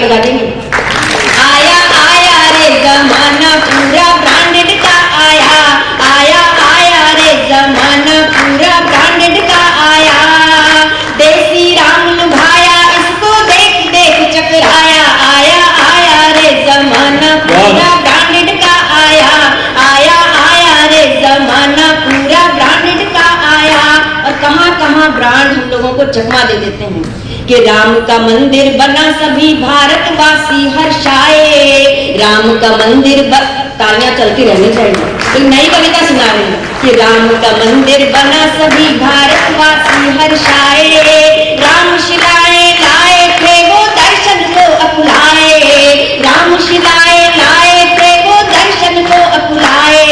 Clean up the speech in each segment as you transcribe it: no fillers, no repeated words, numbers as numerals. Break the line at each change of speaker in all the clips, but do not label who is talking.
गा देंगे। आया आया रे जमाना पूरा ब्रांडेड का आया, आया आया रे जमाना पूरा ब्रांडेड का आया। देसी राम लुभाया इसको देख देख चकराया, आया आया रे जमाना पूरा ब्रांडेड का आया, आया आया रे जमाना पूरा ब्रांडेड का आया। और कहाँ कहाँ ब्रांड हम लोगों को चकमा दे देते हैं कि राम का मंदिर बना सभी भारतवासी हर्षाए, राम का मंदिर तालियां चलती रहनी चाहिए। एक नई कविता सुना रही हूँ कि राम का मंदिर बना सभी भारतवासी हर्षाए, राम शिलाएं लाए थे वो दर्शन को अकुलाए, राम शिलाएं लाए थे वो दर्शन को अकुलाए,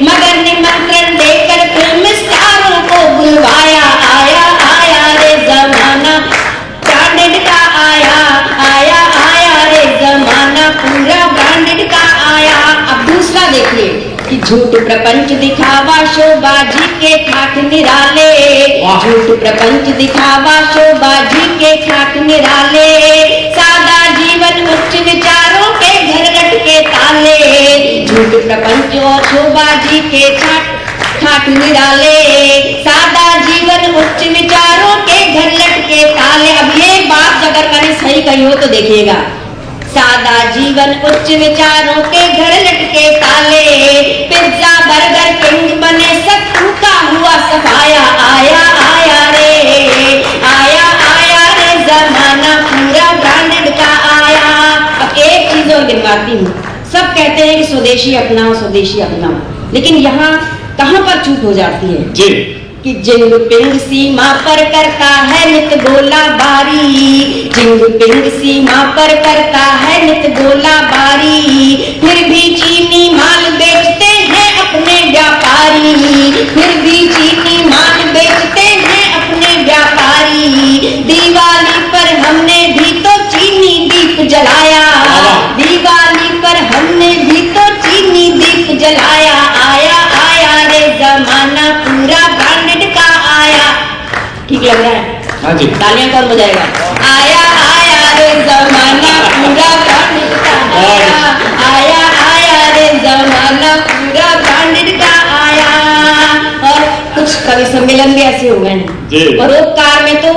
मगर निमंत्रण देकर फिल्म स्टारों को बुलवाया, आया आया रे जमाना ब्रांडेड का आया, आया आया रे जमाना पूरा ब्रांडेड का आया। अब दूसरा देखिए कि झूठ प्रपंच दिखावा शोबाजी के ठाठ निराले, झूठ प्रपंच दिखावा शोबाजी के ठाठ निराले, सादा जीवन उच्च विचारों के घर लटके ताले, झूठ प्रपंच और शोबाजी के ठाठ निराले, सादा जीवन उच्च विचारों के घर लटके ताले। अब ये बात अगर मैंने सही कही हो तो देखिएगा, सादा जीवन उच्च विचारों के घर लटके ताले, पिज्जा बर्गर किंग बने सत्तू का हुआ सफाया, आया आया रे जमाना पूरा ब्रांडेड का आया। अब एक चीज और गिनवाती हूँ, सब कहते हैं कि स्वदेशी अपनाओ स्वदेशी अपनाओ, लेकिन यहाँ कहाँ पर चूक हो जाती है
जी
कि जिंग पिंग सीमा पर करता है नित गोला बारी, जिंग पिंग सीमा पर करता है नित गोला बारी, फिर भी चीनी माल बेचते हैं अपने व्यापारी, फिर भी चीनी माल बेचते हैं अपने व्यापारी, दिवाली पर हमने भी तो चीनी दीप जलाया, दिवाली पर हमने भी तो चीनी दीप जलाया, आया आया रे जमाना पूरा ब्रांडेड का आया। ठीक लग रहा है?
हाँ जी,
तालियां कौन बजाएगा? आया आया रे जमाना पूरा ब्रांडेड का आया, आया आया रे जमाना पूरा ब्रांडेड का आया। और कुछ कवि सम्मेलन भी ऐसे हो गए हैं, परोपकार में तो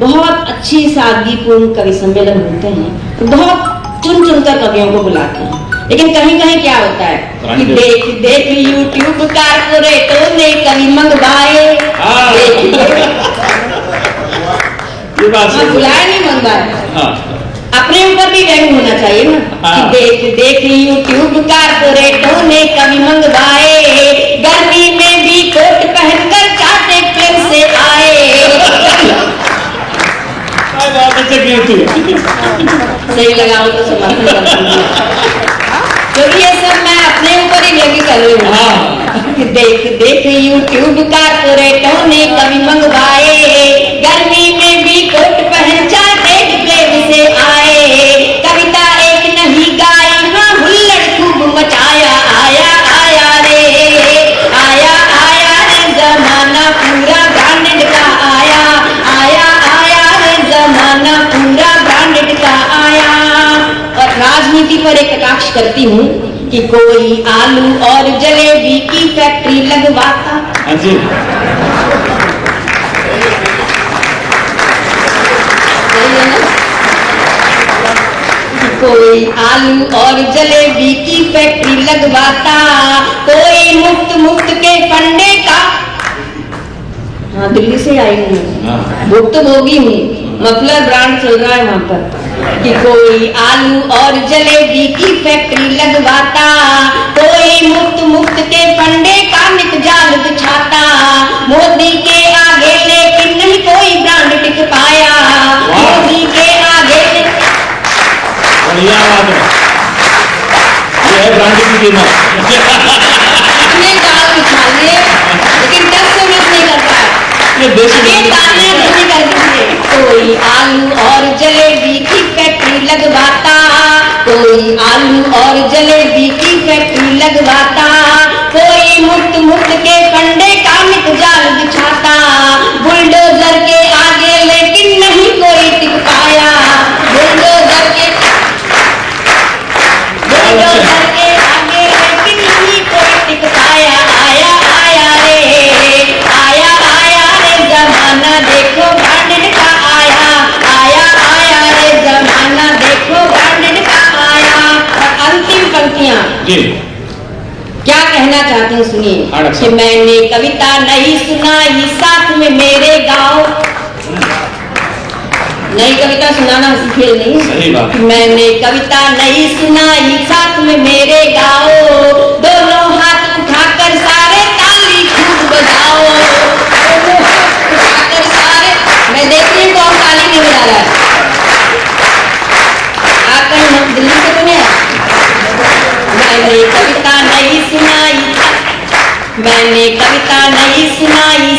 बहुत अच्छी सादगीपूर्ण कवि सम्मेलन होते हैं, बहुत चुन चुनकर कवियों को बुलाते हैं, लेकिन कहीं कहीं क्या होता है कि देख देख यूट्यूब कारपोरेटों ने कवि मंगवाए, बुलाए नहीं मंगवाए, अपने ऊपर भी व्यंग होना चाहिए ना कि देख देख यूट्यूब कारपोरेटों ने कवि मंगवाए, गर्मी में भी कोट पहनकर चाहते प्रेम से आए। सही लगाओ तो समर्थन करती हूँ, क्योंकि ये सब मैं अपने ऊपर ही व्यंग कर रही हूँ कि देख देख यूट्यूब कारपोरेटों ने कवि मंगवाए, गर्मी में भी कोट पहन चाहते प्रेम से आए, कविता एक नहीं गाई हाँ हुल्लड़ खूब मचाया, आया आया रे जमाना पूरा ब्रांडेड का आया, आया आया रे जमाना पूरा ब्रांडेड का आया। और राजनीति पर एक कटाक्ष करती हूँ कि कोई आलू और जलेबी की फैक्ट्री लगवाता, कोई आलू और जलेबी की फैक्ट्री लगवाता, कोई मुफ्त मुफ्त के फंडे का, हाँ दिल्ली से आई हूँ, भुक्त भोगी हूँ, मफलर ब्रांड चल रहा है वहां पर कि कोई आलू और जलेबी की फैक्ट्री लगवाता, कोई मुफ्त मुफ्त के फंडे का नित जाल बिछाता, मोदी के आगे लेकिन नहीं कोई ब्रांड टिक पाया, मोदी के आगे
बढ़िया बात है, ये है ब्रांड की कीमत।
अपने जाल बिछा लिए लेकिन 10 से मिस नहीं करता है, ये तालियां नहीं कर दीजिए। कोई आलू और जलेबी की फैक्ट्री लगवाता, कोई आलू और जलेबी की फैक्ट्री लगवाता, कोई मुफ्त मुफ्त के फंडे का नित जाल बिछाता, बुलडोजर के आगे लेकिन नहीं कोई टिक पाया, बुलडोजर के
जी
क्या कहना चाहती हूँ सुनिए
हाँ, डॉक्टर
कि
साहब।
मैंने कविता नहीं सुनाई साथ में मेरे गाओ। नई कविता सुनाना सीखे नहीं।
सही बात।
मैंने कविता नहीं सुनाई साथ में मेरे गाओ। दोनों हाथ उठाकर सारे ताली खूब बजाओ। दोनों हाथ उठाकर सारे, मैं देख रही हूँ कौन ताली नहीं बजा रहा है। आकर हम दिल्ली से बने। मैंने कविता नहीं सुनाई, मैंने कविता नहीं सुनाई